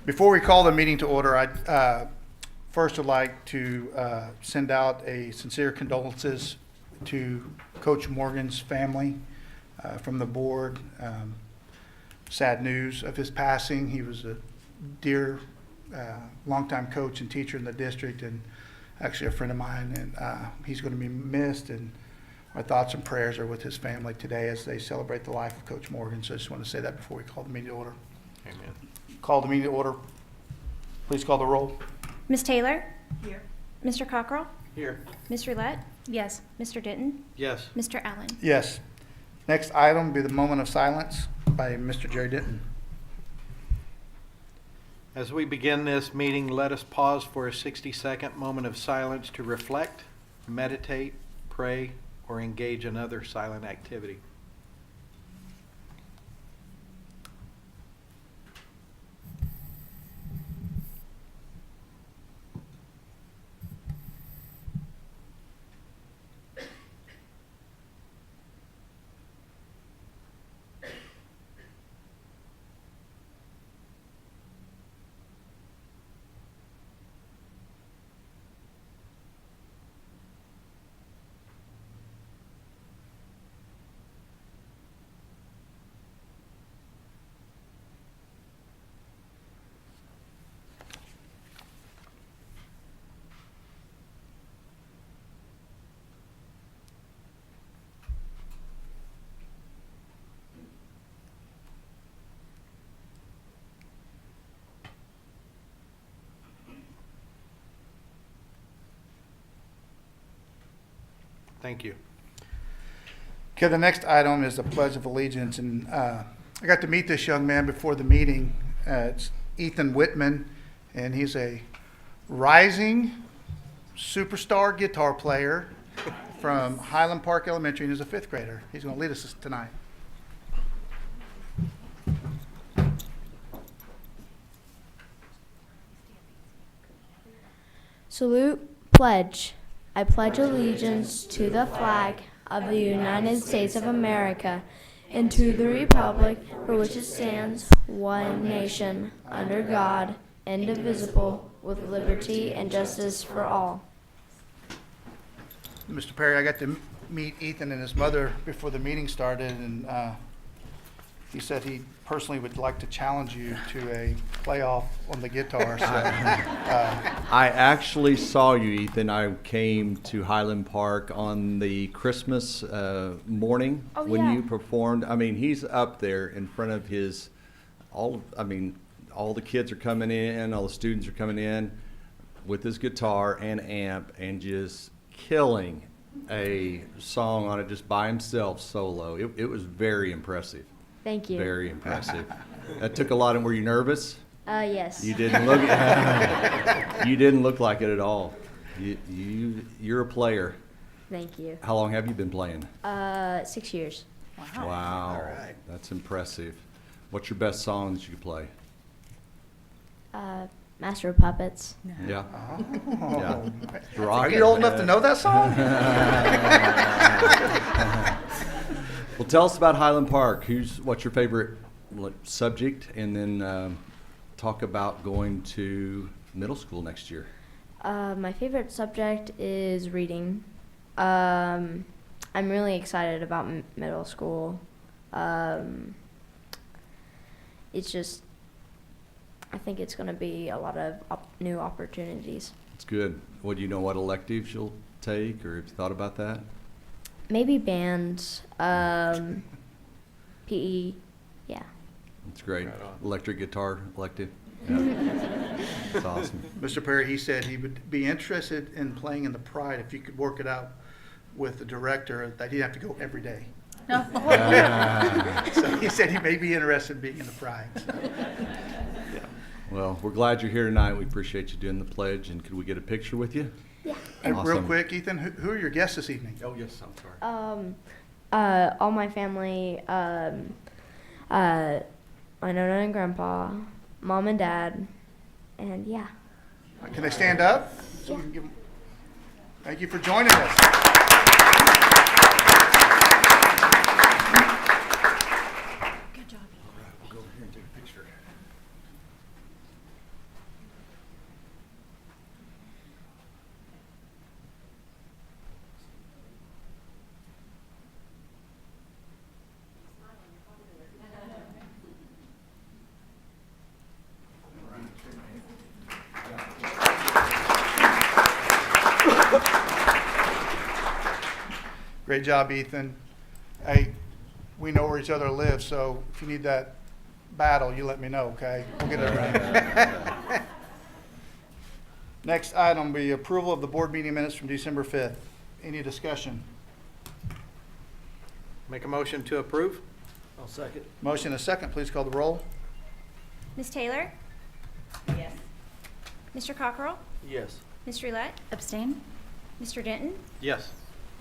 Before we call the meeting to order, I first would like to send out a sincere condolences to Coach Morgan's family from the board. Sad news of his passing. He was a dear, longtime coach and teacher in the district, and actually a friend of mine, and he's going to be missed, and our thoughts and prayers are with his family today as they celebrate the life of Coach Morgan. So I just want to say that before we call the meeting to order. Amen. Call the meeting to order. Please call the roll. Ms. Taylor? Here. Mr. Cockrell? Here. Ms. Roulette? Yes. Mr. Denton? Yes. Mr. Allen? Yes. Next item will be the moment of silence by Mr. Jerry Denton. As we begin this meeting, let us pause for a 60-second moment of silence to reflect, meditate, pray, or engage in other silent activity. Thank you. Okay, the next item is the Pledge of Allegiance, and I got to meet this young man before the meeting. It's Ethan Whitman, and he's a rising superstar guitar player from Highland Park Elementary, and he's a fifth grader. He's going to lead us tonight. Salute, pledge. I pledge allegiance to the flag of the United States of America and to the republic for which it stands, one nation, under God, indivisible, with liberty and justice for all. Mr. Perry, I got to meet Ethan and his mother before the meeting started, and he said he personally would like to challenge you to a playoff on the guitar. So, I actually saw you, Ethan. I came to Highland Park on the Christmas morning when yeah. you performed. I mean, he's up there in front of his, all the kids are coming in, all the students are coming in with his guitar and amp and just killing a song on it just by himself solo. It was very impressive. Thank you. Very impressive. That took a lot. And were you nervous? Yes. You didn't look. You didn't look like it at all. You're a player. Thank you. How long have you been playing? 6 years. Wow. All right. That's impressive. What's your best song that you could play? Master of Puppets. Yeah. Oh. Yeah. Are Rock you it. old enough to know that song? Well, tell us about Highland Park. What's your favorite subject? And then talk about going to middle school next year. My favorite subject is reading. I'm really excited about middle school. It's just, I think it's going to be a lot of new opportunities. It's good. What do you know? What electives you'll take, or have you thought about that? Maybe band, PE, yeah. That's great. Right on. Electric guitar elective. Yeah. That's awesome. Mr. Perry, he said he would be interested in playing in the Pride if you could work it out with the director that he'd have to go every day. So he said he may be interested in being in the Pride. So, yeah. Well, we're glad you're here tonight. We appreciate you doing the pledge. And could we get a picture with you? Yeah. And real Awesome. quick, Ethan, who are your guests this evening? Oh, yes, I'm sorry. All my family, my nonna and grandpa, mom and dad, and yeah. Can they stand up? So we can give them. Thank you for joining us. Good job. All right, we'll go over here and take a picture. Great job, Ethan. Hey, we know where each other live, so if you need that battle, you let me know, okay? We'll get it right. Next item will be approval of the board meeting minutes from December 5th. Any discussion? Make a motion to approve? I'll second. Motion and a second, please call the roll. Ms. Taylor? Yes. Mr. Cockrell? Yes. Ms. Roulette? Abstain? Mr. Denton? Yes.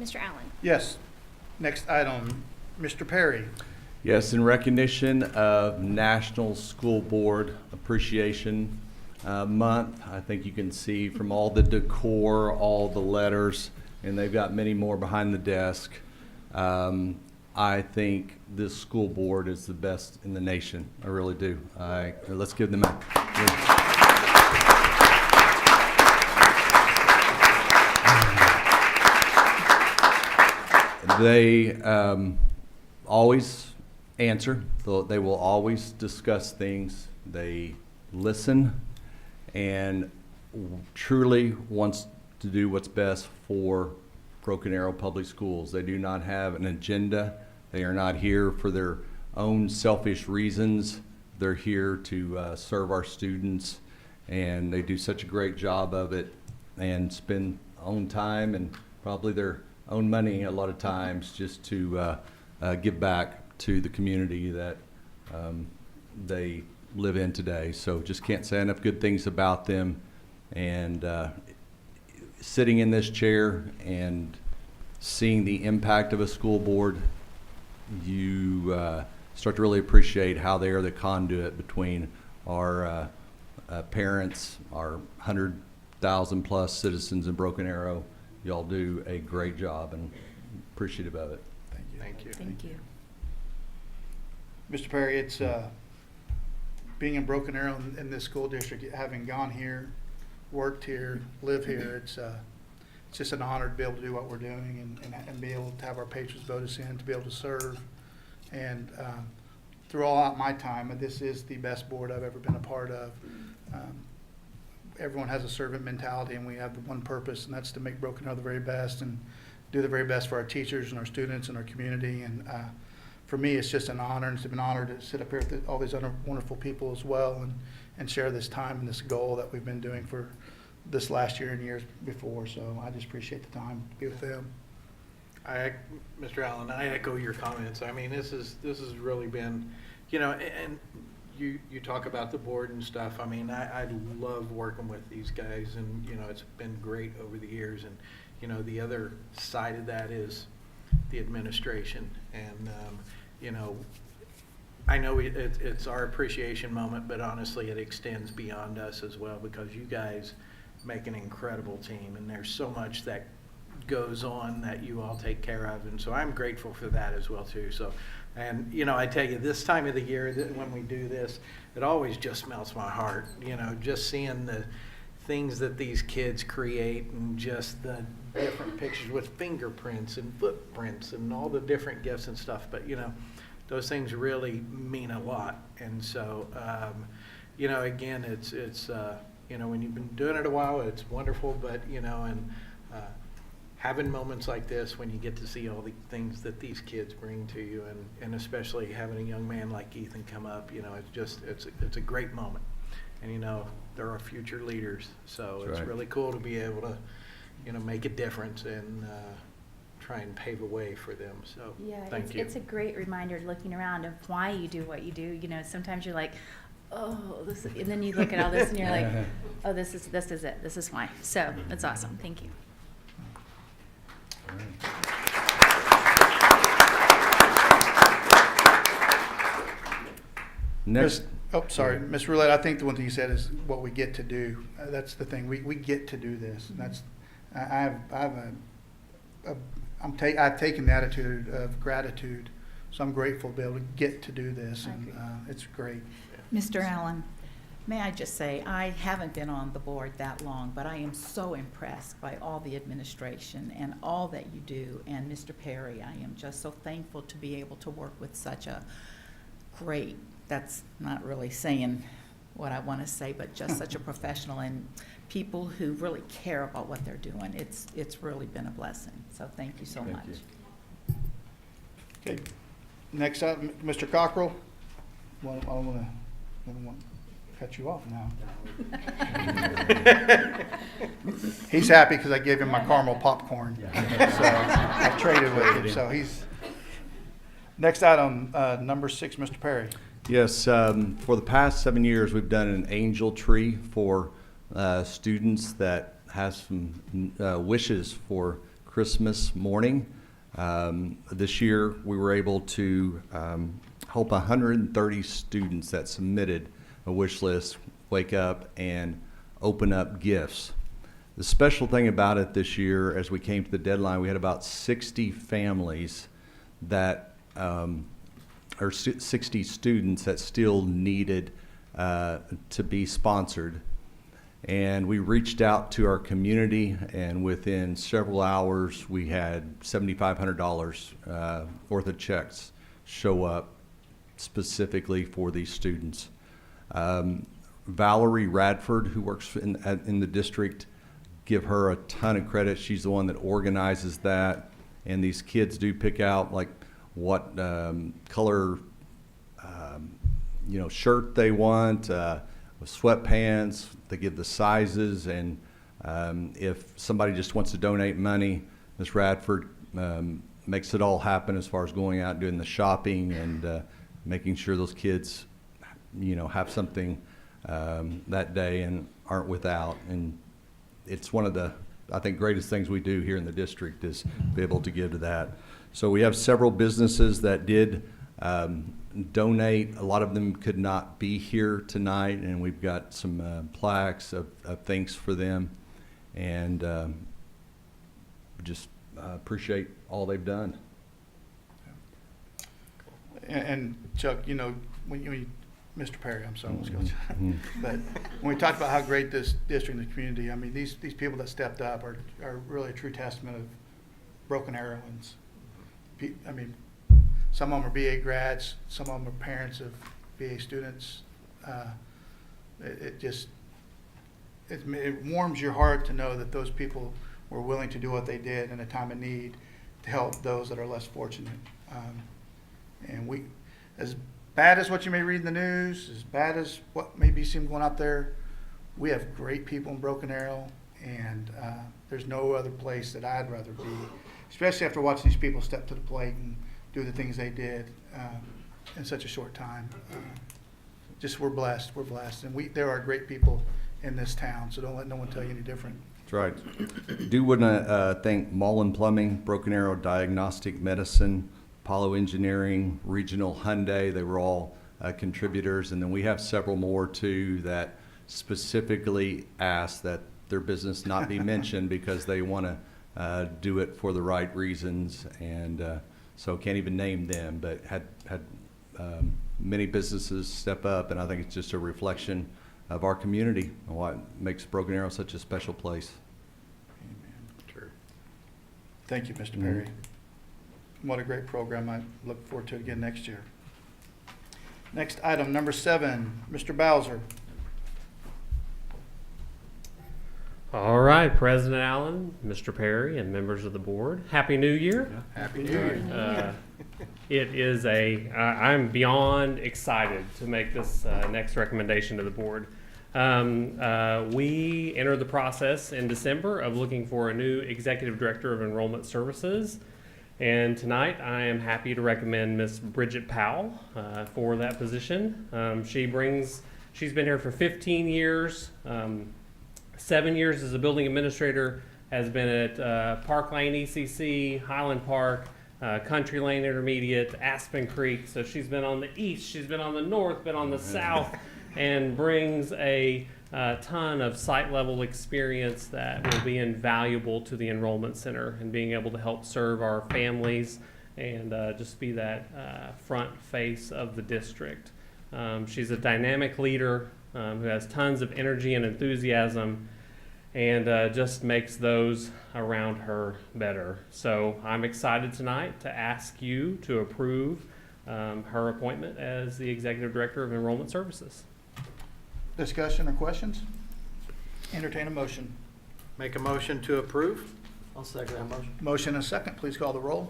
Mr. Allen? Yes. Next item, Mr. Perry. Yes, in recognition of National School Board Appreciation Month, I think you can see from all the decor, all the letters, and they've got many more behind the desk. I think this school board is the best in the nation. I really do. Let's give them a. They always answer. They will always discuss things. They listen and truly wants to do what's best for Broken Arrow Public Schools. They do not have an agenda. They are not here for their own selfish reasons. They're here to serve our students, and they do such a great job of it and spend own time and probably their own money a lot of times just to give back to the community that they live in today. So just can't say enough good things about them. And sitting in this chair and seeing the impact of a school board, you start to really appreciate how they are the conduit between our parents, our 100,000 plus citizens in Broken Arrow. Y'all do a great job and appreciative of it. Thank you. Thank you. Thank you. Mr. Perry, it's being in Broken Arrow in this school district, having gone here, worked here, live here, it's just an honor to be able to do what we're doing and be able to have our patrons vote us in, to be able to serve. And throughout my time, this is the best board I've ever been a part of. Everyone has a servant mentality, and we have the one purpose, and that's to make Broken Arrow the very best and do the very best for our teachers and our students and our community. And for me, it's just an honor, and it's been an honor to sit up here with all these other wonderful people as well and share this time and this goal that we've been doing for this last year and years before. So I just appreciate the time to be with them. Mr. Allen, I echo your comments. I mean, this has really been, and you talk about the board and stuff. I mean, I love working with these guys, and it's been great over the years. And the other side of that is the administration, and I know it's our appreciation moment, but honestly, it extends beyond us as well, because you guys make an incredible team, and there's so much that goes on that you all take care of, and so I'm grateful for that as well too. So, and I tell you, this time of the year when we do this, it always just melts my heart. Just seeing the things that these kids create, and just the different pictures with fingerprints and footprints and all the different gifts and stuff. But those things really mean a lot. And so again, it's when you've been doing it a while, it's wonderful. But having moments like this when you get to see all the things that these kids bring to you, and especially having a young man like Ethan come up, it's a great moment. And they're our future leaders, so That's it's right. really cool to be able to make a difference and try and pave a way for them. So Yeah, thank you. it's a great reminder looking around of why you do what you do. Sometimes you're like, oh, this, and then you look at all this and you're like, oh, this is it. This is why. So that's awesome. Thank you. Next, Sorry, Ms. Roulette, I think the one thing you said is what we get to do. That's the thing. We get to do this. And that's I've taken the attitude of gratitude, so I'm grateful to be able to get to do this, I and agree. it's great. Mr. Allen, may I just say, I haven't been on the board that long, but I am so impressed by all the administration and all that you do. And Mr. Perry, I am just so thankful to be able to work with such a great, that's not really saying what I want to say, but just such a professional and people who really care about what they're doing. It's really been a blessing. So thank you so Thank much. you. Okay, next up, Mr. Cockrell. Well, I don't want to cut you off now. He's happy because I gave him my caramel popcorn. So I traded with him, so he's. Next item, number 6, Mr. Perry. Yes, for the past 7 years, we've done an angel tree for students that have some wishes for Christmas morning. This year, we were able to help 130 students that submitted a wish list wake up and open up gifts. The special thing about it this year, as we came to the deadline, we had about 60 families that, or 60 students that still needed to be sponsored. And we reached out to our community, and within several hours, we had $7,500 worth of checks show up specifically for these students. Valerie Radford, who works in the district, give her a ton of credit. She's the one that organizes that, and these kids do pick out like what color shirt they want, with sweatpants. They give the sizes, and if somebody just wants to donate money, Ms. Radford makes it all happen as far as going out and doing the shopping and making sure those kids, have something that day and aren't without. And it's one of the, I think, greatest things we do here in the district is be able to give to that. So we have several businesses that did donate. A lot of them could not be here tonight, and we've got some plaques of thanks for them, and just appreciate all they've done. And Chuck, when you, Mr. Perry, I'm sorry, let's go. But when we talked about how great this district and the community, I mean, these people that stepped up are really a true testament of Broken Arrowans. I mean, some of them are BA grads, some of them are parents of BA students. It warms your heart to know that those people were willing to do what they did in a time of need to help those that are less fortunate. And we, as bad as what you may read in the news, as bad as what may be seen going out there, we have great people in Broken Arrow, and there's no other place that I'd rather be, especially after watching these people step to the plate and do the things they did in such a short time. We're blessed, and there are great people in this town, so don't let no one tell you any different. That's right. Do want to thank Mullen Plumbing, Broken Arrow Diagnostic Medicine, Apollo Engineering, Regional Hyundai. They were all contributors, and then we have several more too that specifically asked that their business not be mentioned because they want to do it for the right reasons, and so can't even name them, but had many businesses step up, and I think it's just a reflection of our community and what makes Broken Arrow such a special place. Amen. Sure. Thank you, Mr. Perry. What a great program. I look forward to it again next year. Next item, number 7, Mr. Bowser. All right, President Allen, Mr. Perry, and members of the board, Happy New Year. Happy New Year. It is I'm beyond excited to make this next recommendation to the board. We entered the process in December of looking for a new Executive Director of Enrollment Services. And tonight, I am happy to recommend Ms. Bridget Powell for that position. She's been here for 15 years, 7 years as a building administrator, has been at Park Lane ECC, Highland Park, Country Lane Intermediate, Aspen Creek. So she's been on the east, she's been on the north, been on the south, and brings a ton of site-level experience that will be invaluable to the enrollment center and being able to help serve our families and just be that front face of the district. She's a dynamic leader who has tons of energy and enthusiasm and just makes those around her better. So I'm excited tonight to ask you to approve her appointment as the Executive Director of Enrollment Services. Discussion or questions? Entertain a motion. Make a motion to approve? I'll second that motion. Motion and a second. Please call the roll.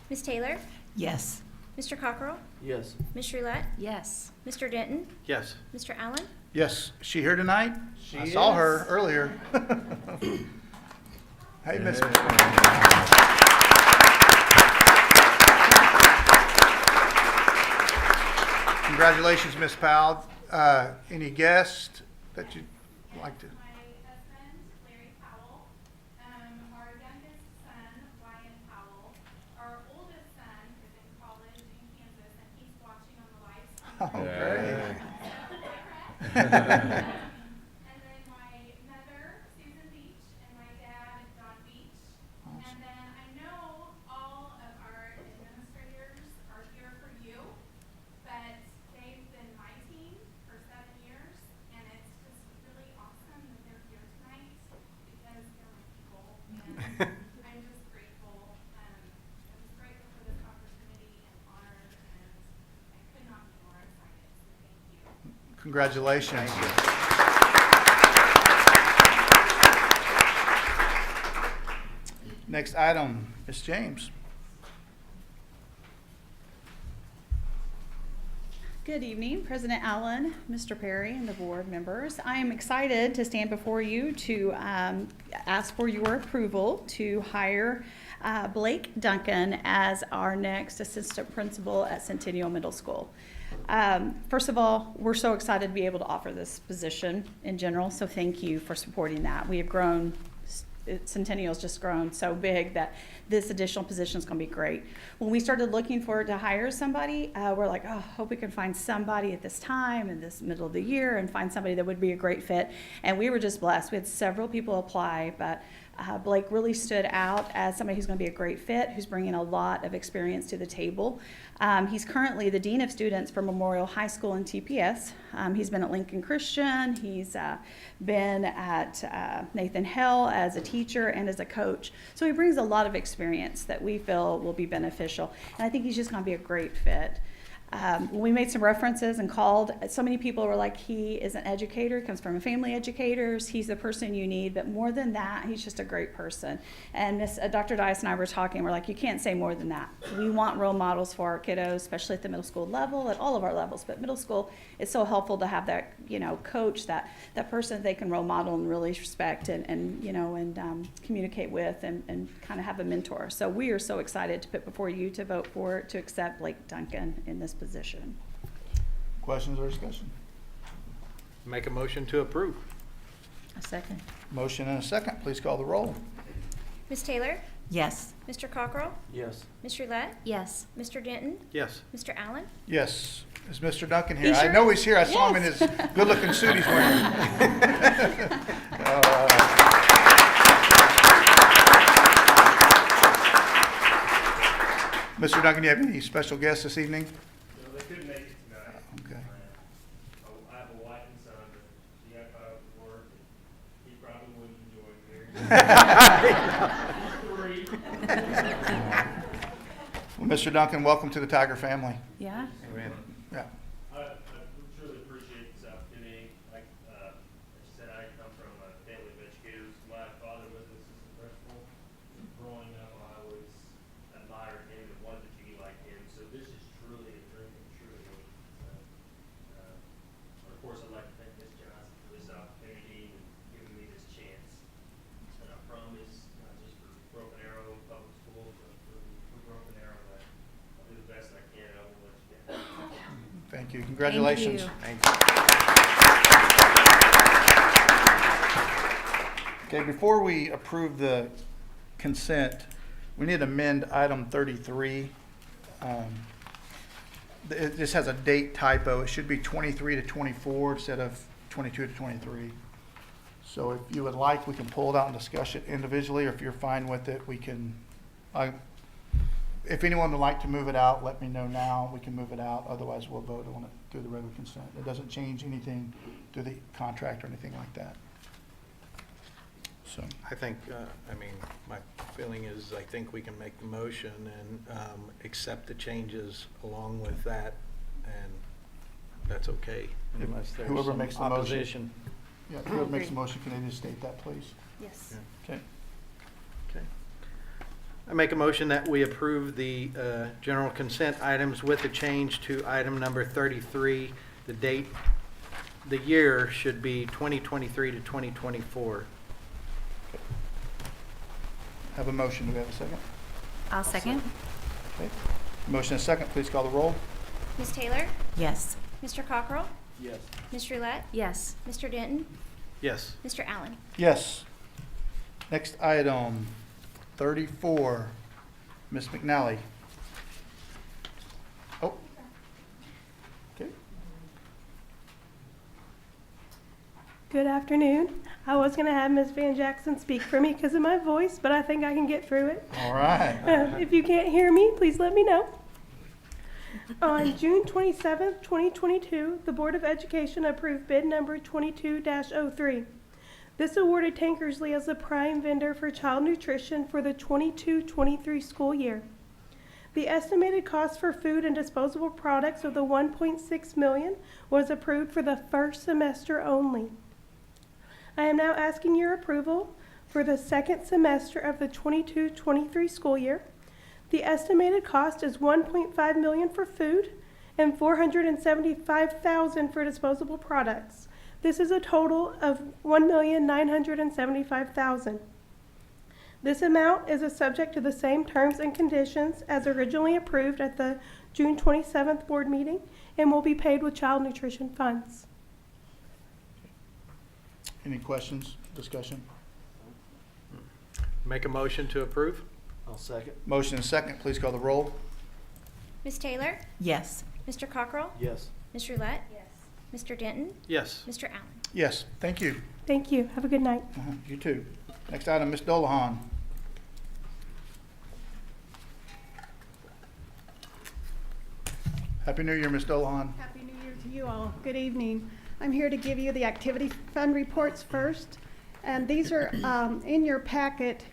Ms. Taylor? Yes. Mr. Cockrell? Yes. Ms. Roulette? Yes. Mr. Denton? Yes. Mr. Allen? Yes, is she here tonight? She I saw is. her earlier. Hey, Miss. Congratulations, Miss Powell. Any guests that you'd like to? My husband, Larry Powell, our youngest son, Ryan Powell, our oldest son is in college in Kansas, and he's watching on the live stream. Oh, great. And then my mother, Susan Beach, and my dad, Don Beach. And then I know all of our administrators are here for you, but they've been my team for 7 years, and it's just really awesome that they're here tonight because they're my people, and I'm just grateful. I'm just grateful for this opportunity and honor, and I could not be more excited, so thank you. Congratulations. Next item, Ms. James. Good evening, President Allen, Mr. Perry, and the board members. I am excited to stand before you to ask for your approval to hire Blake Duncan as our next assistant principal at Centennial Middle School. First of all, we're so excited to be able to offer this position in general, so thank you for supporting that. We have grown, Centennial's just grown so big that this additional position is going to be great. When we started looking to hire somebody, we're like, oh, hope we can find somebody at this time in this middle of the year and find somebody that would be a great fit. And we were just blessed. We had several people apply, but Blake really stood out as somebody who's going to be a great fit, who's bringing a lot of experience to the table. He's currently the Dean of Students for Memorial High School and TPS. He's been at Lincoln Christian. He's been at Nathan Hale as a teacher and as a coach. So he brings a lot of experience that we feel will be beneficial. And I think he's just going to be a great fit. When we made some references and called, so many people were like, he is an educator, comes from a family educators, he's the person you need, but more than that, he's just a great person. And Dr. Dice and I were talking, we're like, you can't say more than that. We want role models for our kiddos, especially at the middle school level, at all of our levels, but middle school, it's so helpful to have that, coach, that person they can role model and really respect and communicate with and kind of have a mentor. So we are so excited to put before you to vote for, to accept Blake Duncan in this position. Questions or discussion? Make a motion to approve. A second. Motion and a second. Please call the roll. Ms. Taylor? Yes. Mr. Cockrell? Yes. Ms. Roulette? Yes. Mr. Denton? Yes. Mr. Allen? Yes. Is Mr. Duncan here? He I sure know is. he's here. I saw him in Yes. his good-looking suit he's wearing. Mr. Duncan, do you have any special guests this evening? No, they couldn't make it tonight. Okay. I have a wife and son, but he got caught up with work, and he probably wouldn't enjoy it very. Well, Mr. Duncan, welcome to the Tiger family. Yeah. Amen. Yeah. I truly appreciate this opportunity. Like I said, I come from a family of educators. My father was an assistant principal. Growing up, I always admired him and wanted to be like him. So this is truly a dream come true. Of course, I'd like to thank Ms. Johnson for this opportunity and giving me this chance. And I promise, not just for Broken Arrow Public Schools, but for Broken Arrow, that I'll do the best I can and I will let you down. Thank you. Congratulations. Thank Thank you. Okay, before we approve the consent, we need to amend item 33. This has a date typo. It should be 23 to 24 instead of 22 to 23. So if you would like, we can pull it out and discuss it individually, or if you're fine with it, we can, if anyone would like to move it out, let me know now. We can move it out. Otherwise, we'll vote on it through the regular consent. It doesn't change anything to the contract or anything like that. So, I think, my feeling is I think we can make the motion and accept the changes along with that, and that's okay, unless there's Whoever some makes the motion. opposition. yeah, whoever makes the motion, can they just state that, please? Yes. Okay. Okay. I make a motion that we approve the general consent items with a change to item number 33. The year should be 2023 to 2024. Have a motion. Do we have a second? I'll second. Okay. Motion and second. Please call the roll. Ms. Taylor? Yes. Mr. Cockrell? Yes. Ms. Roulette? Yes. Mr. Denton? Yes. Mr. Allen? Yes. Next item, 34. Ms. McNally. Oh. Okay. Good afternoon. I was going to have Ms. Van Jackson speak for me because of my voice, but I think I can get through it. All right. If you can't hear me, please let me know. On June 27th, 2022, the Board of Education approved bid number 22-03. This awarded Tankersley as the prime vendor for child nutrition for the 22-23 school year. The estimated cost for food and disposable products of the $1.6 million was approved for the first semester only. I am now asking your approval for the second semester of the 22-23 school year. The estimated cost is $1.5 million for food and $475,000 for disposable products. This is a total of $1,975,000. This amount is subject to the same terms and conditions as originally approved at the June 27th board meeting and will be paid with child nutrition funds. Any questions, discussion? Make a motion to approve? I'll second. Motion and second. Please call the roll. Ms. Taylor? Yes. Mr. Cockrell? Yes. Ms. Roulette? Yes. Mr. Denton? Yes. Mr. Allen? Yes. Thank you. Thank you. Have a good night. You too. Next item, Ms. Dolahan. Happy New Year, Ms. Dolahan. Happy New Year to you all. Good evening. I'm here to give you the activity fund reports first. And these are in your packet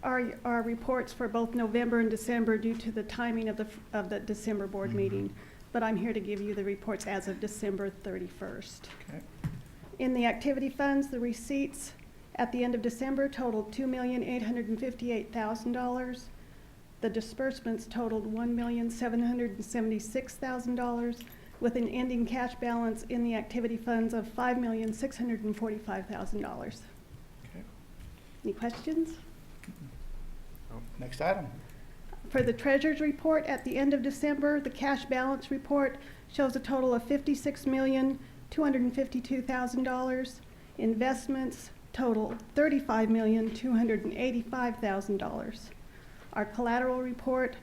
are reports for both November and December due to the timing of the December board meeting. But I'm here to give you the reports as of December 31st. Okay. In the activity funds, the receipts at the end of December totaled $2,858,000. The disbursements totaled $1,776,000 with an ending cash balance in the activity funds of $5,645,000. Okay. Any questions? Next item. For the treasurer's report at the end of December, the cash balance report shows a total of $56,252,000. Investments total $35,285,000. Our collateral report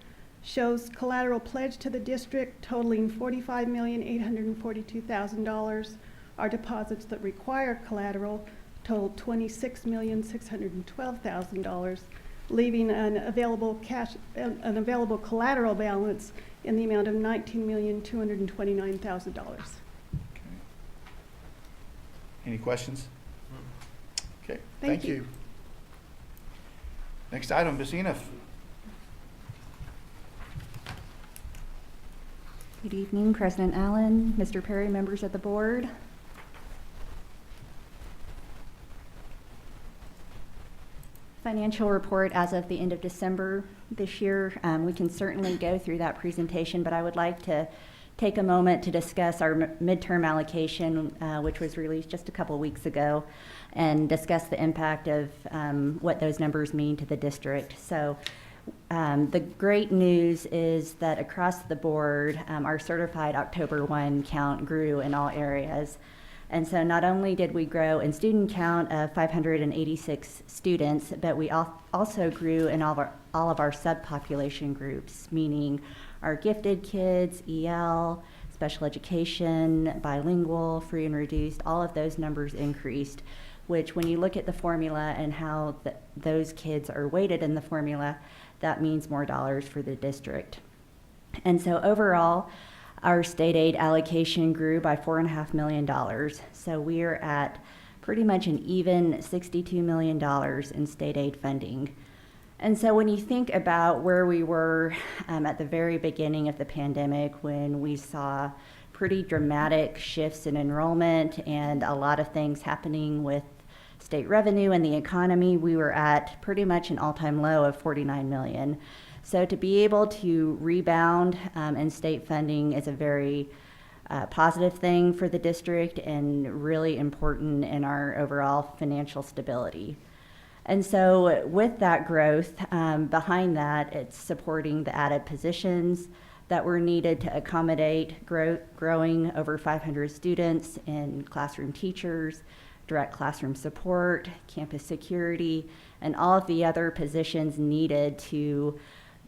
shows collateral pledged to the district totaling $45,842,000. Our deposits that require collateral total $26,612,000, leaving an available collateral balance in the amount of $19,229,000. Okay. Any questions? Okay. Thank Thank you. you. Next item, Ms. Enoff. Good evening, President Allen, Mr. Perry, members of the board. Financial report as of the end of December this year. We can certainly go through that presentation, but I would like to take a moment to discuss our midterm allocation, which was released just a couple weeks ago, and discuss the impact of what those numbers mean to the district. So the great news is that across the board, our certified October 1 count grew in all areas. And so not only did we grow in student count of 586 students, but we also grew in all of our subpopulation groups, meaning our gifted kids, EL, special education, bilingual, free and reduced, all of those numbers increased, which when you look at the formula and how those kids are weighted in the formula, that means more dollars for the district. And so overall, our state aid allocation grew by $4.5 million. So we're at pretty much an even $62 million in state aid funding. And so when you think about where we were at the very beginning of the pandemic, when we saw pretty dramatic shifts in enrollment and a lot of things happening with state revenue and the economy, we were at pretty much an all-time low of 49 million. So to be able to rebound in state funding is a very positive thing for the district and really important in our overall financial stability. And so with that growth, behind that, it's supporting the added positions that were needed to accommodate growing over 500 students in classroom teachers, direct classroom support, campus security, and all of the other positions needed to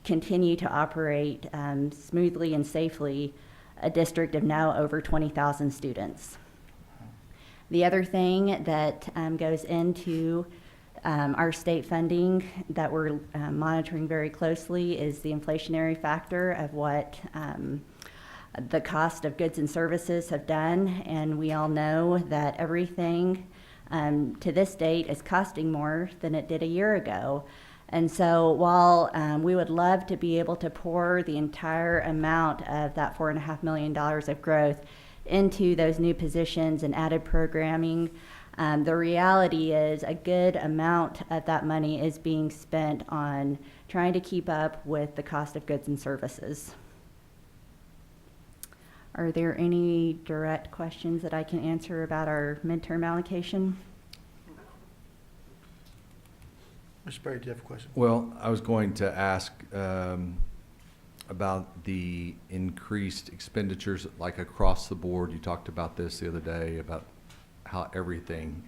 continue to operate smoothly and safely a district of now over 20,000 students. The other thing that goes into our state funding that we're monitoring very closely is the inflationary factor of what the cost of goods and services have done. And we all know that everything to this date is costing more than it did a year ago. And so while we would love to be able to pour the entire amount of that $4.5 million of growth into those new positions and added programming, the reality is a good amount of that money is being spent on trying to keep up with the cost of goods and services. Are there any direct questions that I can answer about our midterm allocation? Mr. Perry, do you have a question? Well, I was going to ask about the increased expenditures, like across the board. You talked about this the other day, about how everything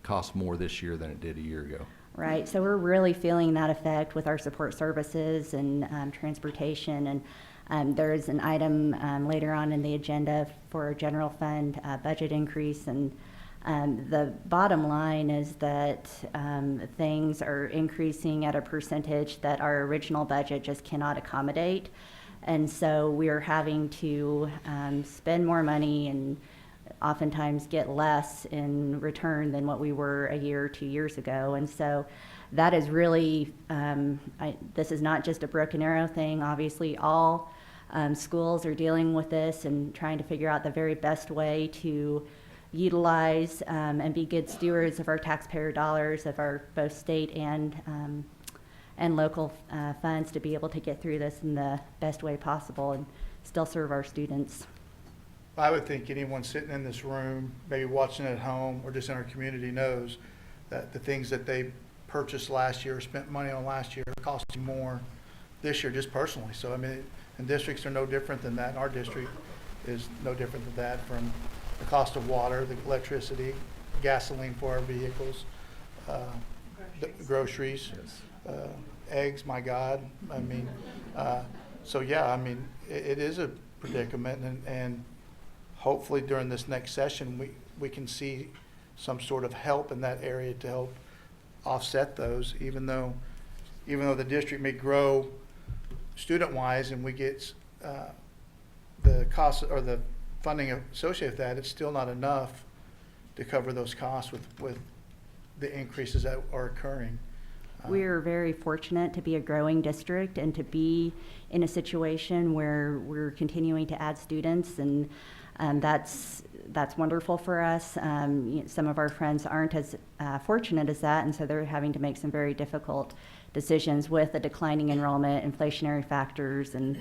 costs more this year than it did a year ago. Right, so we're really feeling that effect with our support services and transportation. And there's an item later on in the agenda for a general fund budget increase. And the bottom line is that things are increasing at a percentage that our original budget just cannot accommodate. And so we are having to spend more money and oftentimes get less in return than what we were a year or 2 years ago. And so that is really, this is not just a Broken Arrow thing. Obviously, all schools are dealing with this and trying to figure out the very best way to utilize and be good stewards of our taxpayer dollars, of our both state and local funds, to be able to get through this in the best way possible and still serve our students. I would think anyone sitting in this room, maybe watching at home or just in our community, knows that the things that they purchased last year, spent money on last year, are costing more this year just personally. So, I mean, and districts are no different than that. Our district is no different than that, from the cost of water, the electricity, gasoline for our vehicles, the groceries, eggs, my God. I mean, so yeah, I mean, it is a predicament, and hopefully during this next session, we can see some sort of help in that area to help offset those, even though the district may grow student-wise and we get the cost or the funding associated with that, it's still not enough to cover those costs with the increases that are occurring. We're very fortunate to be a growing district and to be in a situation where we're continuing to add students, and that's wonderful for us. Some of our friends aren't as fortunate as that, and so they're having to make some very difficult decisions with the declining enrollment, inflationary factors, and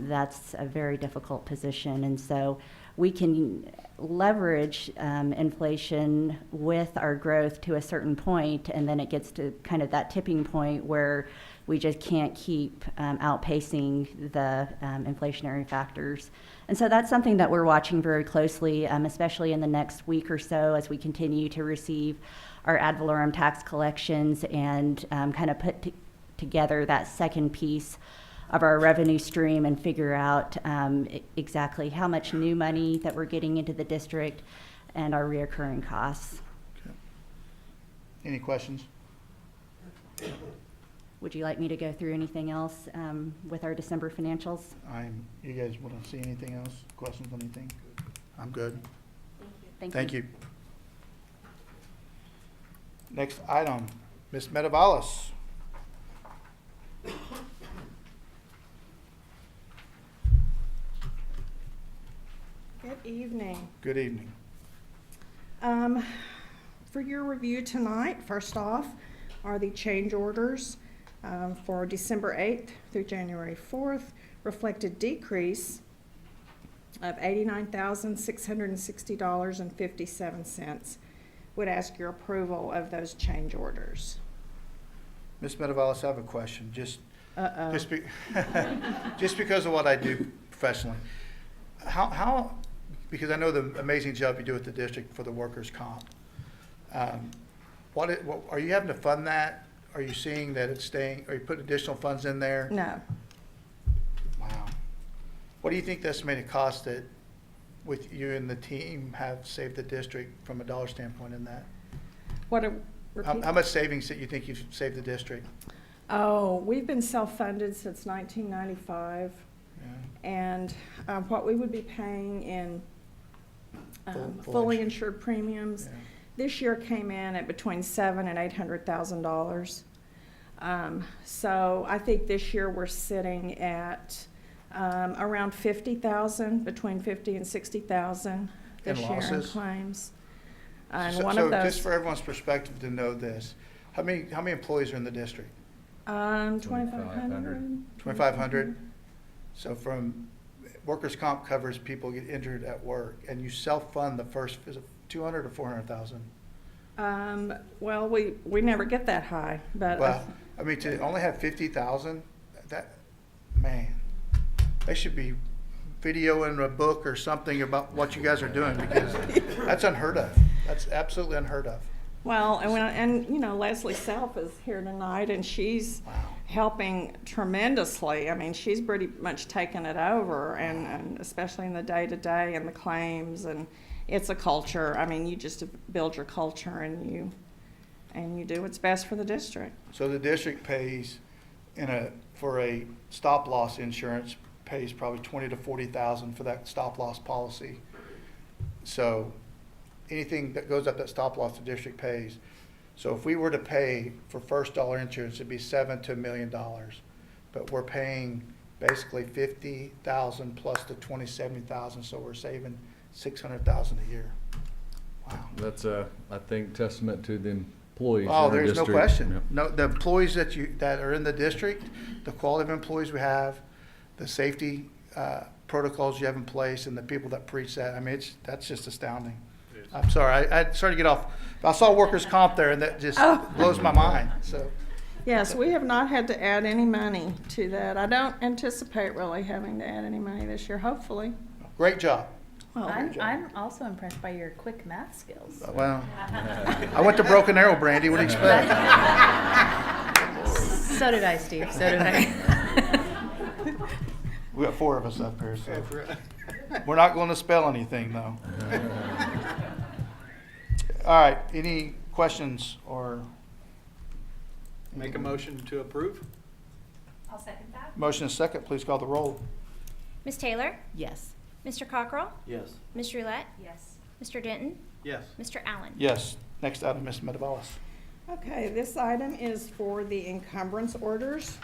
that's a very difficult position. And so we can leverage inflation with our growth to a certain point, and then it gets to kind of that tipping point where we just can't keep outpacing the inflationary factors. And so that's something that we're watching very closely, especially in the next week or so, as we continue to receive our ad valorem tax collections and kind of put together that second piece of our revenue stream and figure out exactly how much new money that we're getting into the district and our reoccurring costs. Okay. Any questions? Would you like me to go through anything else with our December financials? You guys want to see anything else? Questions on anything? I'm good. Thank you. Next item, Ms. Medavalis. Good evening. Good evening. For your review tonight, first off, are the change orders for December 8th through January 4th, reflected decrease of $89,660.57. Would ask your approval of those change orders. Ms. Metavallis, I have a question, just Uh-oh. just because of what I do professionally. How, because I know the amazing job you do with the district for the workers' comp. What are you having to fund that? Are you seeing that it's staying, are you putting additional funds in there? No. Wow. What do you think the estimated cost that with you and the team have saved the district from a dollar standpoint in that? How much savings that you think you've saved the district? Oh, we've been self-funded since 1995. Yeah. And what we would be paying in Full fully ins- insured premiums, Yeah. this year came in at between $700,000 and $800,000. So I think this year we're sitting at around 50,000, between 50 and 60,000 this year in losses? claims. And So one of those, just for everyone's perspective to know this, how many employees are in the district? 2,500. 2,500? So from, workers' comp covers people get injured at work, and you self-fund the first, is it 200 or 400,000? Well, we never get that high, but Well, I mean, to only have 50,000, that, man, they should be videoing a book or something about what you guys are doing, because that's unheard of. That's absolutely unheard of. well, and you know, Leslie Self is here tonight, and she's Wow. helping tremendously. I mean, she's pretty much taken it over, and especially in the day-to-day and the claims, and it's a culture. I mean, you just build your culture, and you do what's best for the district. So the district pays for a stop-loss insurance, pays probably 20 to 40,000 for that stop-loss policy. So anything that goes up that stop-loss, the district pays. So if we were to pay for first dollar insurance, it'd be $7 to $1 million. But we're paying basically 50,000 plus the 70,000, so we're saving 600,000 a year. Wow. That's I think, testament to the employees. Oh, in our there's no district. question. Yep. No, the employees that are in the district, the quality of employees we have, the safety protocols you have in place, and the people that preach that, I mean, that's just astounding. I'm sorry, I started to get off. I saw workers' comp there, and that just blows my mind, so. Yes, we have not had to add any money to that. I don't anticipate really having to add any money this year, hopefully. Great job. Well, I'm also impressed by your quick math skills. Well, I went to Broken Arrow, Brandy, what do you expect? So did I, Steve, so did I. We got 4 of us up here, so. We're not going to spell anything, though. All right, any questions or? Make a motion to approve? I'll second that. Motion is second, please call the roll. Ms. Taylor? Yes. Mr. Cockrell? Yes. Ms. Roulette? Yes. Mr. Denton? Yes. Mr. Allen? Yes. Next item, Ms. Metavallis. Okay, this item is for the encumbrance orders,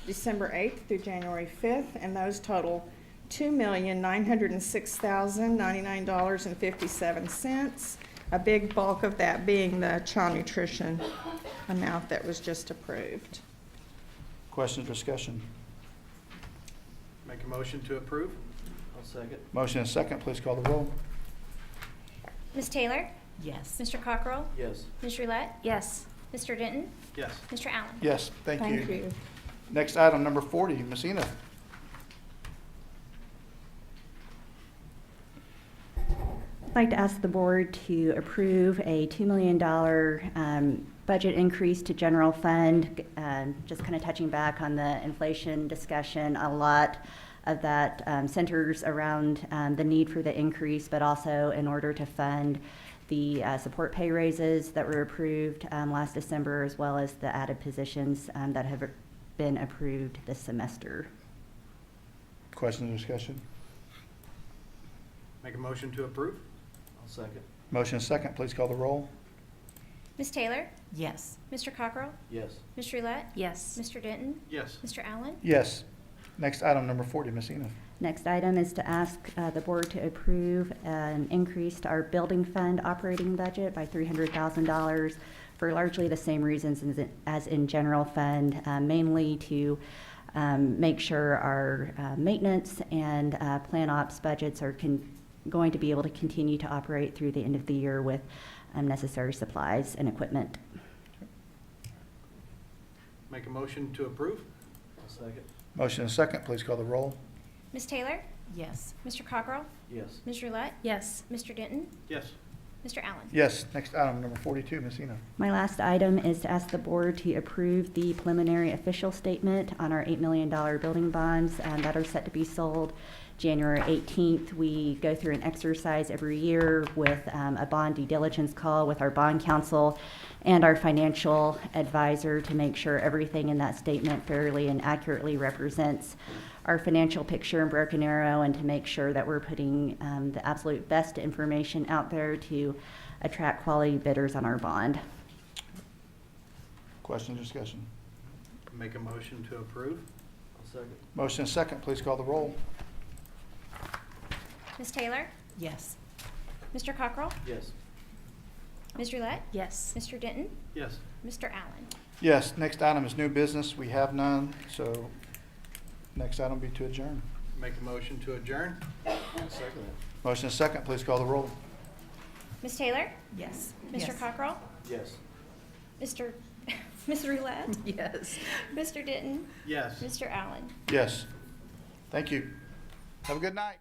December 8th through January 5th, and those total $2,906,099.57. A big bulk of that being the child nutrition amount that was just approved. Questions, discussion? Make a motion to approve? I'll second. Motion is second, please call the roll. Ms. Taylor? Yes. Mr. Cockrell? Yes. Ms. Roulette? Yes. Mr. Denton? Yes. Mr. Allen? Yes, thank you. Thank you. Next item, number 40, Ms. Ena. I'd like to ask the board to approve a $2 million budget increase to general fund. Just kind of touching back on the inflation discussion, a lot of that centers around the need for the increase, but also in order to fund the support pay raises that were approved last December, as well as the added positions that have been approved this semester. Questions or discussion? Make a motion to approve? I'll second. Motion is second, please call the roll. Ms. Taylor? Yes. Mr. Cockrell? Yes. Ms. Roulette? Yes. Mr. Denton? Yes. Mr. Allen? Yes. Next, item number 40, Ms. Eno. Next item is to ask the board to approve an increase to our building fund operating budget by $300,000 for largely the same reasons as in general fund, mainly to make sure our maintenance and plan ops budgets are going to be able to continue to operate through the end of the year with necessary supplies and equipment. Make a motion to approve? Second. Motion and second, please call the roll. Ms. Taylor? Yes. Mr. Cockrell? Yes. Ms. Roulette? Yes. Mr. Denton? Yes. Mr. Allen? Yes. Next, item number 42, Ms. Eno. My last item is to ask the board to approve the preliminary official statement on our $8 million building bonds that are set to be sold January 18th. We go through an exercise every year with a bond due diligence call with our bond counsel and our financial advisor to make sure everything in that statement fairly and accurately represents our financial picture in Broken Arrow, and to make sure that we're putting the absolute best information out there to attract quality bidders on our bond. Questions or discussion? Make a motion to approve? Second. Motion and second, please call the roll. Ms. Taylor? Yes. Mr. Cockrell? Yes. Ms. Roulette? Yes. Mr. Denton? Yes. Mr. Allen? Yes. Next item is new business. We have none, so next item will be to adjourn. Make a motion to adjourn? Second. Motion and second, please call the roll. Ms. Taylor? Yes. Mr. Yes. Cockrell? Yes. Ms. Roulette? Yes. Mr. Denton? Yes. Mr. Allen? Yes. Thank you. Have a good night.